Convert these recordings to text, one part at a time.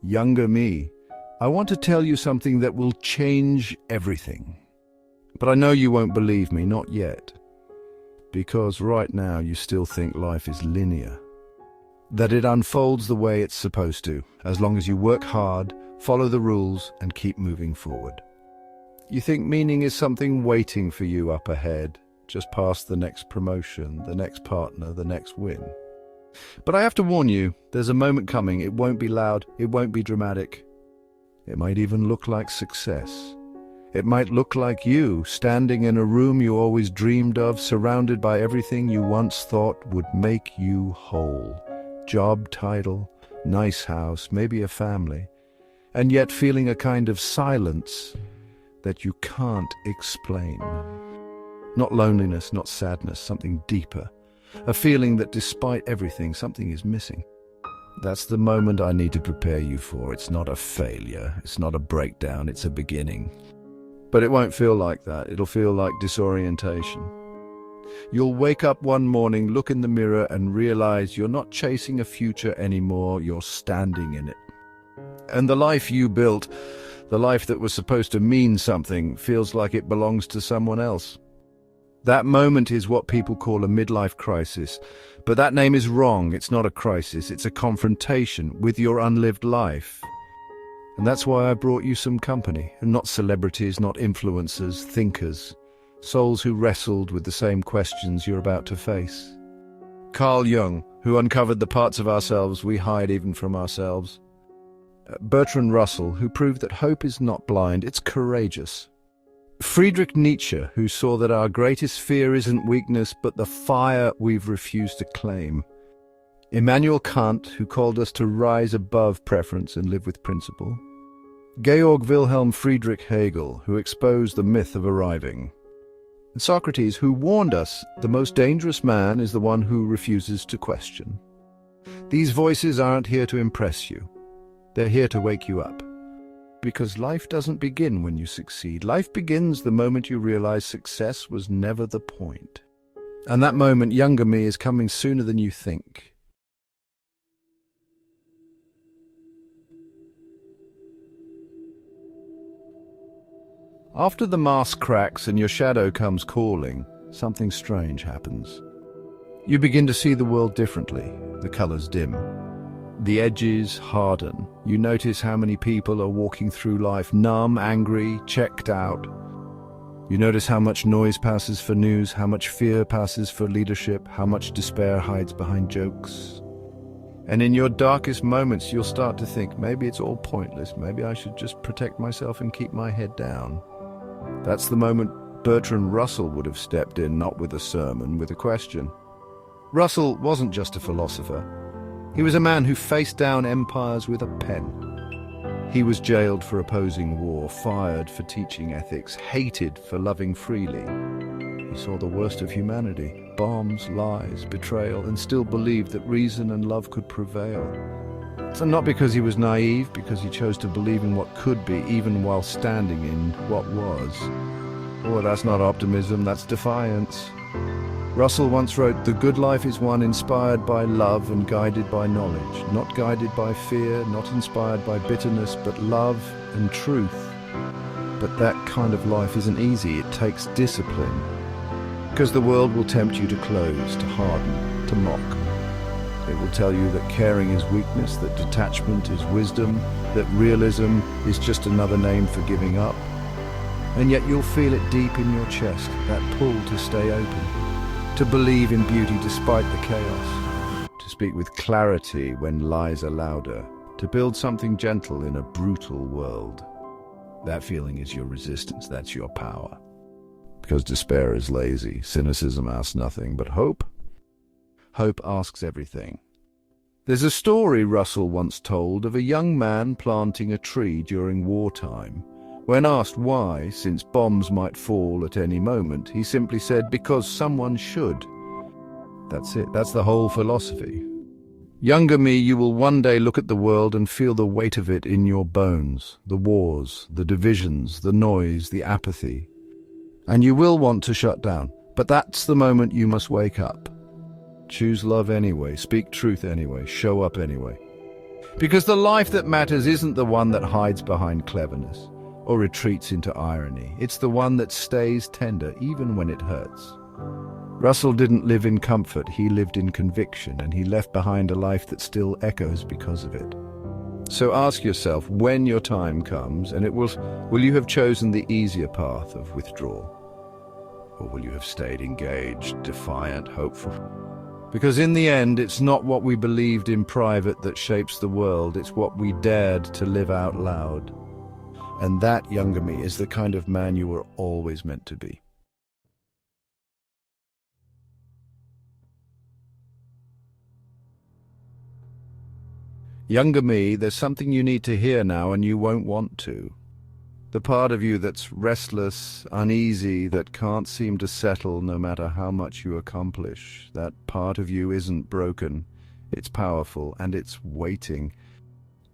younger me, I want to tell you something that will change everything. But I know you won't believe me, not yet. Because right now you still think life is linear. That it unfolds the way it's supposed to, as long as you work hard, follow the rules, and keep moving forward. You think meaning is something waiting for you up ahead, just past the next promotion, the next partner, the next win. But I have to warn you, there's a moment coming. It won't be loud, it won't be dramatic. It might even look like success. It might look like you, standing in a room you always dreamed of, surrounded by everything you once thought would make you whole. Job title, nice house, maybe a family, and yet feeling a kind of silence that you can't explain. Not loneliness, not sadness, something deeper. A feeling that despite everything, something is missing. That's the moment I need to prepare you for. It's not a failure, it's not a breakdown, it's a beginning. But it won't feel like that. It'll feel like disorientation. You'll wake up one morning, look in the mirror, and realize you're not chasing a future anymore, you're standing in it. And the life you built, the life that was supposed to mean something, feels like it belongs to someone else. That moment is what people call a midlife crisis. But that name is wrong. It's not a crisis. It's a confrontation with your unlived life. And that's why I brought you some company. Not celebrities, not influencers, thinkers. Souls who wrestled with the same questions you're about to face. Carl Jung, who uncovered the parts of ourselves we hide even from ourselves. Bertrand Russell, who proved that hope is not blind, it's courageous. Friedrich Nietzsche, who saw that our greatest fear isn't weakness, but the fire we've refused to claim. Immanuel Kant, who called us to rise above preference and live with principle. Georg Wilhelm Friedrich Hegel, who exposed the myth of arriving. And Socrates, who warned us the most dangerous man is the one who refuses to question. These voices aren't here to impress you. They're here to wake you up. Because life doesn't begin when you succeed. Life begins the moment you realize success was never the point. And that moment, younger me, is coming sooner than you think. After the mask cracks and your shadow comes calling, something strange happens. You begin to see the world differently. The colors dim. The edges harden. You notice how many people are walking through life numb, angry, checked out. You notice how much noise passes for news, how much fear passes for leadership, how much despair hides behind jokes. And in your darkest moments, you'll start to think, maybe it's all pointless. Maybe I should just protect myself and keep my head down. That's the moment Bertrand Russell would have stepped in, not with a sermon, with a question. Russell wasn't just a philosopher. He was a man who faced down empires with a pen. He was jailed for opposing war, fired for teaching ethics, hated for loving freely. He saw the worst of humanity, bombs, lies, betrayal, and still believed that reason and love could prevail. So not because he was naive, because he chose to believe in what could be, even while standing in what was. Oh, that's not optimism, that's defiance. Russell once wrote, "The good life is one inspired by love and guided by knowledge, not guided by fear, not inspired by bitterness, but love and truth." But that kind of life isn't easy, it takes discipline. Because the world will tempt you to close, to harden, to mock. It will tell you that caring is weakness, that detachment is wisdom, that realism is just another name for giving up. And yet you'll feel it deep in your chest, that pull to stay open. To believe in beauty despite the chaos, to speak with clarity when lies are louder, to build something gentle in a brutal world. That feeling is your resistance, that's your power. Because despair is lazy, cynicism asks nothing, but hope? Hope asks everything. There's a story Russell once told of a young man planting a tree during wartime. When asked why, since bombs might fall at any moment, he simply said, because someone should. That's it. That's the whole philosophy. Younger me, you will one day look at the world and feel the weight of it in your bones. The wars, the divisions, the noise, the apathy. And you will want to shut down. But that's the moment you must wake up. Choose love anyway. Speak truth anyway. Show up anyway. Because the life that matters isn't the one that hides behind cleverness or retreats into irony. It's the one that stays tender even when it hurts. Russell didn't live in comfort, he lived in conviction, and he left behind a life that still echoes because of it. So ask yourself, when your time comes, and will you have chosen the easier path of withdrawal? Or will you have stayed engaged, defiant, hopeful? Because in the end, it's not what we believed in private that shapes the world, it's what we dared to live out loud. And that, younger me, is the kind of man you were always meant to be. Younger me, there's something you need to hear now and you won't want to. The part of you that's restless, uneasy, that can't seem to settle no matter how much you accomplish. That part of you isn't broken, it's powerful, and it's waiting.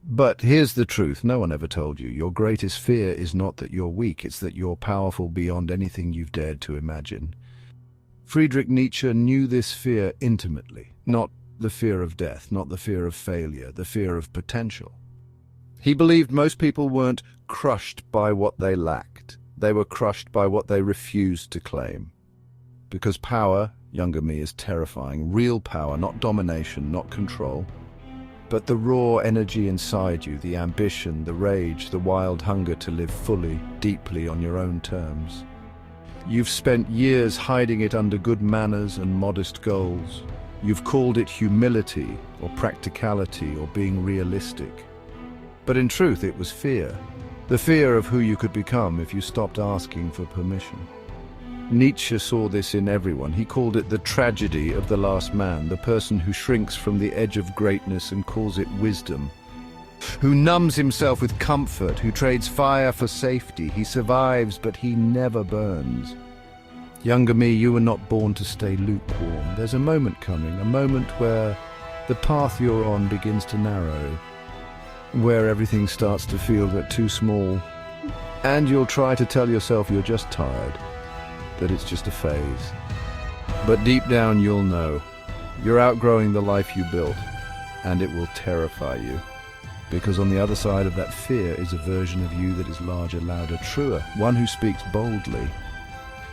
But here's the truth, no one ever told you. Your greatest fear is not that you're weak, it's that you're powerful beyond anything you've dared to imagine. Friedrich Nietzsche knew this fear intimately, not the fear of death, not the fear of failure, the fear of potential. He believed most people weren't crushed by what they lacked. They were crushed by what they refused to claim. Because power, younger me, is terrifying. Real power, not domination, not control. But the raw energy inside you, the ambition, the rage, the wild hunger to live fully, deeply on your own terms. You've spent years hiding it under good manners and modest goals. You've called it humility or practicality or being realistic. But in truth, it was fear. The fear of who you could become if you stopped asking for permission. Nietzsche saw this in everyone. He called it the tragedy of the last man, the person who shrinks from the edge of greatness and calls it wisdom, who numbs himself with comfort, who trades fire for safety. He survives, but he never burns. Younger me, you were not born to stay lukewarm. There's a moment coming, a moment where the path you're on begins to narrow, where everything starts to feel too small, and you'll try to tell yourself you're just tired, that it's just a phase. But deep down you'll know, you're outgrowing the life you built, and it will terrify you. Because on the other side of that fear is a version of you that is larger, louder, truer, one who speaks boldly,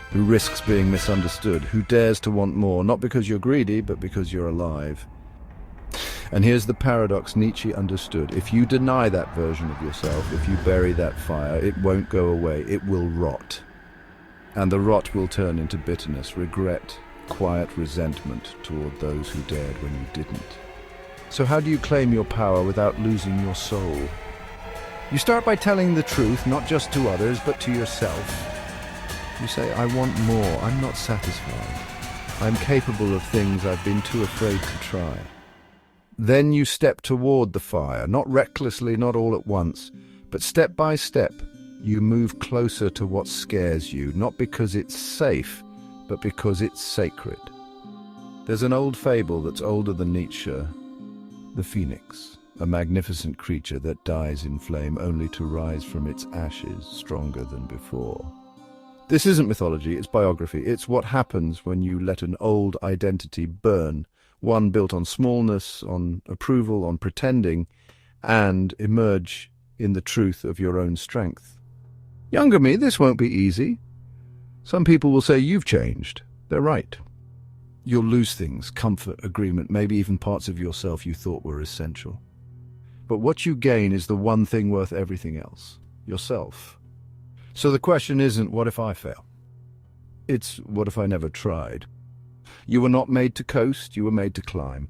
who risks being misunderstood, who dares to want more, not because you're greedy, but because you're alive. And here's the paradox Nietzsche understood. If you deny that version of yourself, if you bury that fire, it won't go away, it will rot. And the rot will turn into bitterness, regret, quiet resentment toward those who dared when you didn't. So how do you claim your power without losing your soul? You start by telling the truth, not just to others, but to yourself. You say, I want more, I'm not satisfied. I'm capable of things I've been too afraid to try. Then you step toward the fire, not recklessly, not all at once, but step by step, you move closer to what scares you, not because it's safe, but because it's sacred. There's an old fable that's older than Nietzsche, the phoenix, a magnificent creature that dies in flame only to rise from its ashes stronger than before. This isn't mythology, it's biography. It's what happens when you let an old identity burn, one built on smallness, on approval, on pretending, and emerge in the truth of your own strength. Younger me, this won't be easy. Some people will say you've changed. They're right. You'll lose things, comfort, agreement, maybe even parts of yourself you thought were essential. But what you gain is the one thing worth everything else, yourself. So the question isn't, what if I fail? It's, what if I never tried? You were not made to coast, you were made to climb.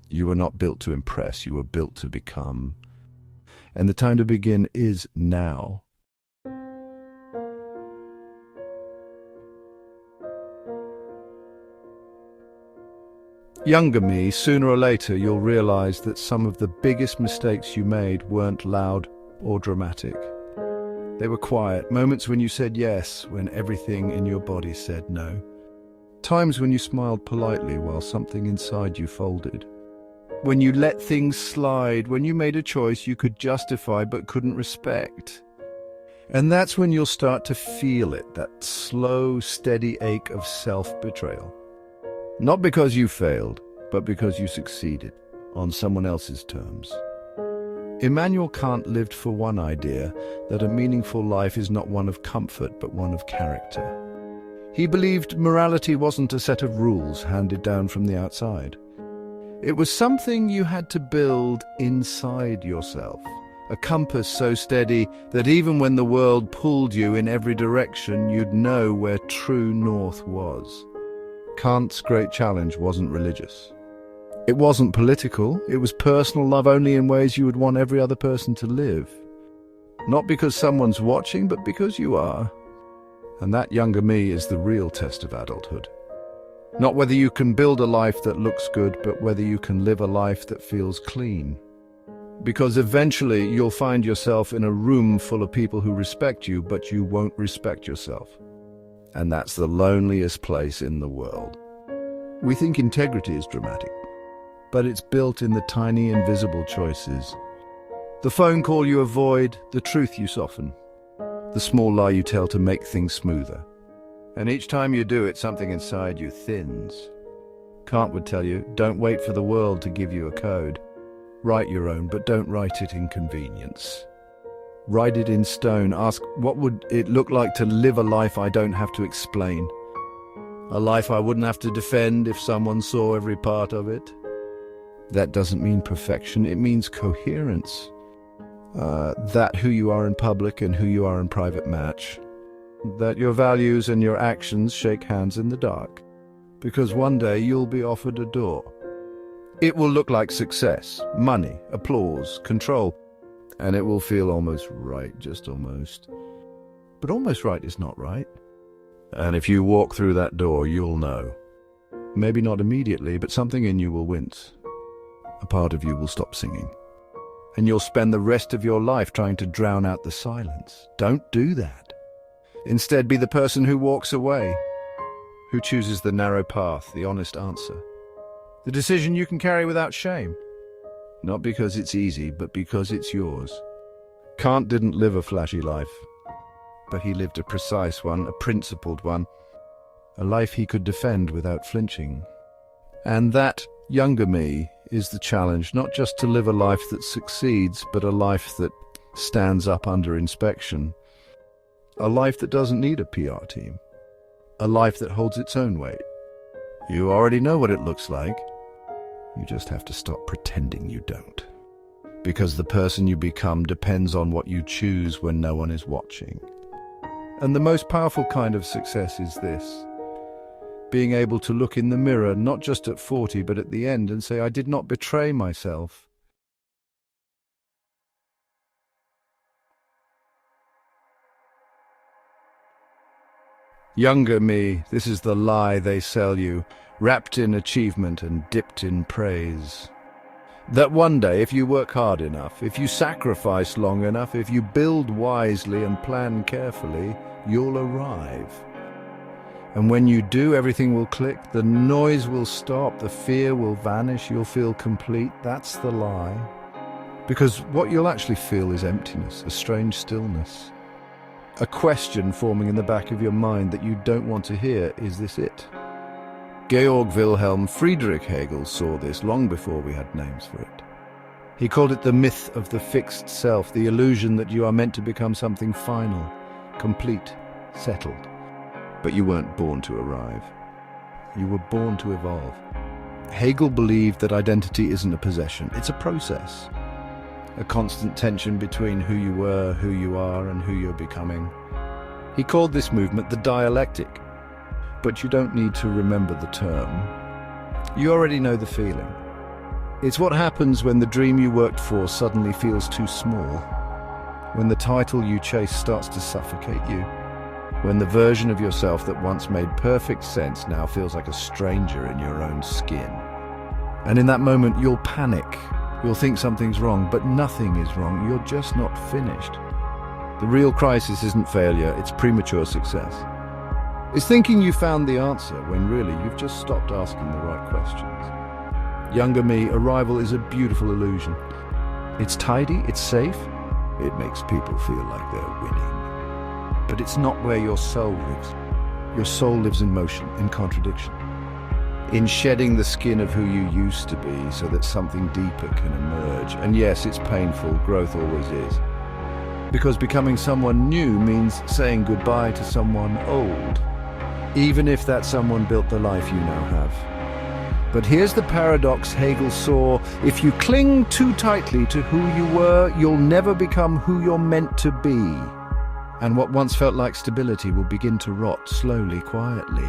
You were not built to impress, you were built to become. And the time to begin is now. Younger me, sooner or later you'll realize that some of the biggest mistakes you made weren't loud or dramatic. They were quiet, moments when you said yes, when everything in your body said no. Times when you smiled politely while something inside you folded. When you let things slide, when you made a choice you could justify but couldn't respect. And that's when you'll start to feel it, that slow, steady ache of self-betrayal. Not because you failed, but because you succeeded on someone else's terms. Immanuel Kant lived for one idea, that a meaningful life is not one of comfort but one of character. He believed morality wasn't a set of rules handed down from the outside. It was something you had to build inside yourself, a compass so steady that even when the world pulled you in every direction, you'd know where true north was. Kant's great challenge wasn't religious. It wasn't political, it was personal love only in ways you would want every other person to live. Not because someone's watching, but because you are. And that younger me is the real test of adulthood. Not whether you can build a life that looks good, but whether you can live a life that feels clean. Because eventually you'll find yourself in a room full of people who respect you, but you won't respect yourself. And that's the loneliest place in the world. We think integrity is dramatic, but it's built in the tiny invisible choices. The phone call you avoid, the truth you soften, the small lie you tell to make things smoother. And each time you do it, something inside you thins. Kant would tell you, don't wait for the world to give you a code. Write your own, but don't write it in convenience. Write it in stone. Ask, what would it look like to live a life I don't have to explain? A life I wouldn't have to defend if someone saw every part of it? That doesn't mean perfection, it means coherence. That who you are in public and who you are in private match. That your values and your actions shake hands in the dark. Because one day you'll be offered a door. It will look like success, money, applause, control, and it will feel almost right, just almost. But almost right is not right. And if you walk through that door, you'll know. Maybe not immediately, but something in you will wince. A part of you will stop singing. And you'll spend the rest of your life trying to drown out the silence. Don't do that. Instead, be the person who walks away, who chooses the narrow path, the honest answer. The decision you can carry without shame. Not because it's easy, but because it's yours. Kant didn't live a flashy life, but he lived a precise one, a principled one, a life he could defend without flinching. And that younger me is the challenge, not just to live a life that succeeds, but a life that stands up under inspection. A life that doesn't need a PR team. A life that holds its own weight. You already know what it looks like. You just have to stop pretending you don't. Because the person you become depends on what you choose when no one is watching. And the most powerful kind of success is this. Being able to look in the mirror, not just at 40, but at the end, and say, I did not betray myself. Younger me, this is the lie they sell you, wrapped in achievement and dipped in praise. That one day, if you work hard enough, if you sacrifice long enough, if you build wisely and plan carefully, you'll arrive. And when you do, everything will click, the noise will stop, the fear will vanish, you'll feel complete. That's the lie. Because what you'll actually feel is emptiness, a strange stillness. A question forming in the back of your mind that you don't want to hear, is this it? Georg Wilhelm Friedrich Hegel saw this long before we had names for it. He called it the myth of the fixed self, the illusion that you are meant to become something final, complete, settled. But you weren't born to arrive. You were born to evolve. Hegel believed that identity isn't a possession, it's a process. A constant tension between who you were, who you are, and who you're becoming. He called this movement the dialectic. But you don't need to remember the term. You already know the feeling. It's what happens when the dream you worked for suddenly feels too small. When the title you chase starts to suffocate you. When the version of yourself that once made perfect sense now feels like a stranger in your own skin. And in that moment, you'll panic. You'll think something's wrong, but nothing is wrong. You're just not finished. The real crisis isn't failure, it's premature success. It's thinking you found the answer when really you've just stopped asking the right questions. Younger me, arrival is a beautiful illusion. It's tidy, it's safe, it makes people feel like they're winning. But it's not where your soul lives. Your soul lives in motion, in contradiction. in shedding the skin of who you used to be so that something deeper can emerge. And yes, it's painful, growth always is. Because becoming someone new means saying goodbye to someone old, even if that someone built the life you now have. But here's the paradox Hegel saw: if you cling too tightly to who you were, you'll never become who you're meant to be. And what once felt like stability will begin to rot slowly, quietly,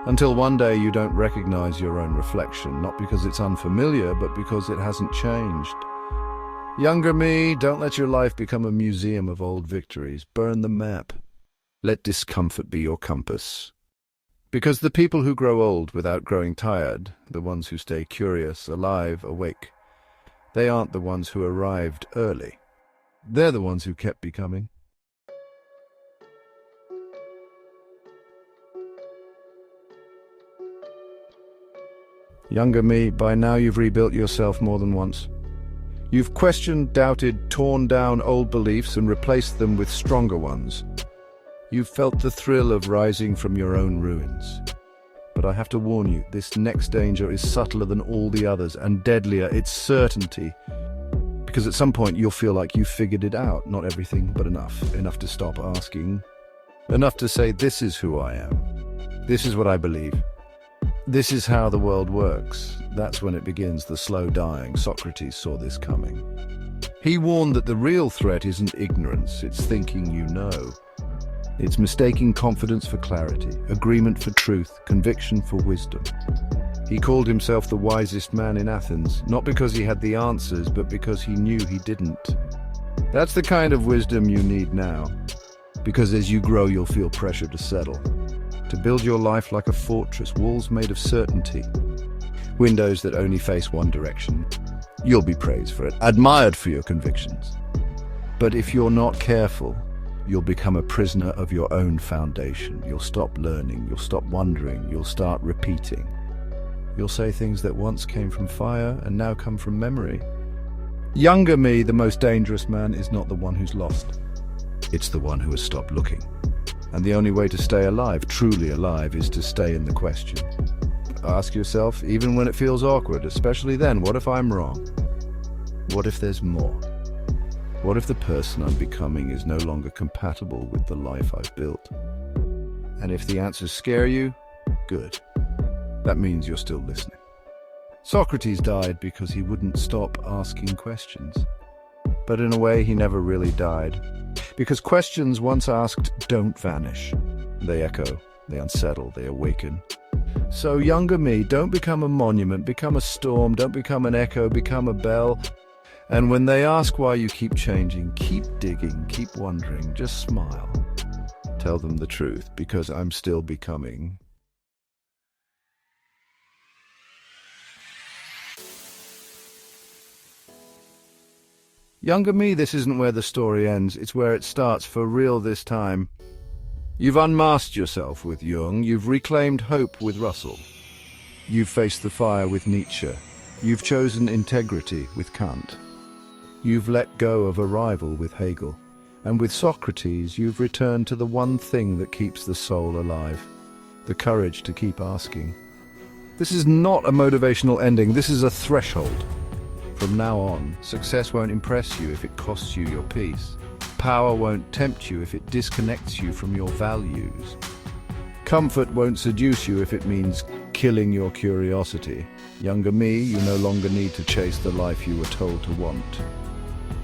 until one day you don't recognize your own reflection, not because it's unfamiliar, but because it hasn't changed. Younger me, don't let your life become a museum of old victories. Burn the map. Let discomfort be your compass. Because the people who grow old without growing tired, the ones who stay curious, alive, awake, they aren't the ones who arrived early. They're the ones who kept becoming. Younger me, by now you've rebuilt yourself more than once. You've questioned, doubted, torn down old beliefs and replaced them with stronger ones. You've felt the thrill of rising from your own ruins. But I have to warn you, this next danger is subtler than all the others and deadlier. It's certainty. Because at some point you'll feel like you've figured it out. Not everything, but enough. Enough to stop asking. Enough to say, this is who I am. This is what I believe. This is how the world works. That's when it begins, the slow dying. Socrates saw this coming. He warned that the real threat isn't ignorance, it's thinking you know. It's mistaking confidence for clarity, agreement for truth, conviction for wisdom. He called himself the wisest man in Athens, not because he had the answers, but because he knew he didn't. That's the kind of wisdom you need now, because as you grow you'll feel pressure to settle. To build your life like a fortress, walls made of certainty, windows that only face one direction. You'll be praised for it, admired for your convictions. But if you're not careful, you'll become a prisoner of your own foundation. You'll stop learning, you'll stop wondering, you'll start repeating. You'll say things that once came from fire and now come from memory. Younger me, the most dangerous man, is not the one who's lost. It's the one who has stopped looking. And the only way to stay alive, truly alive, is to stay in the question. Ask yourself, even when it feels awkward, especially then, what if I'm wrong? What if there's more? What if the person I'm becoming is no longer compatible with the life I've built? And if the answers scare you, good. That means you're still listening. Socrates died because he wouldn't stop asking questions. But in a way, he never really died. Because questions once asked don't vanish. They echo, they unsettle, they awaken. So younger me, don't become a monument, become a storm, don't become an echo, become a bell. And when they ask why you keep changing, keep digging, keep wondering, just smile. Tell them the truth, because I'm still becoming. Younger me, this isn't where the story ends, it's where it starts for real this time. You've unmasked yourself with Jung, you've reclaimed hope with Russell. You've faced the fire with Nietzsche. You've chosen integrity with Kant. You've let go of arrival with Hegel. And with Socrates, you've returned to the one thing that keeps the soul alive, the courage to keep asking. This is not a motivational ending, this is a threshold. From now on, success won't impress you if it costs you your peace. Power won't tempt you if it disconnects you from your values. Comfort won't seduce you if it means killing your curiosity. Younger me, you no longer need to chase the life you were told to want.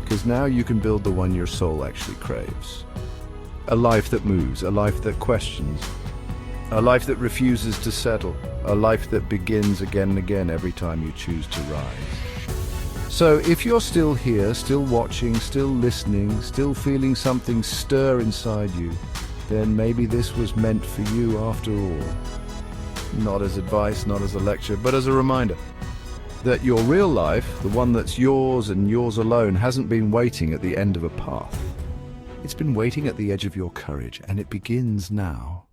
Because now you can build the one your soul actually craves. A life that moves, a life that questions, a life that refuses to settle, a life that begins again and again every time you choose to rise. So if you're still here, still watching, still listening, still feeling something stir inside you, then maybe this was meant for you after all. Not as advice, not as a lecture, but as a reminder that your real life, the one that's yours and yours alone, hasn't been waiting at the end of a path. It's been waiting at the edge of your courage, and it begins now.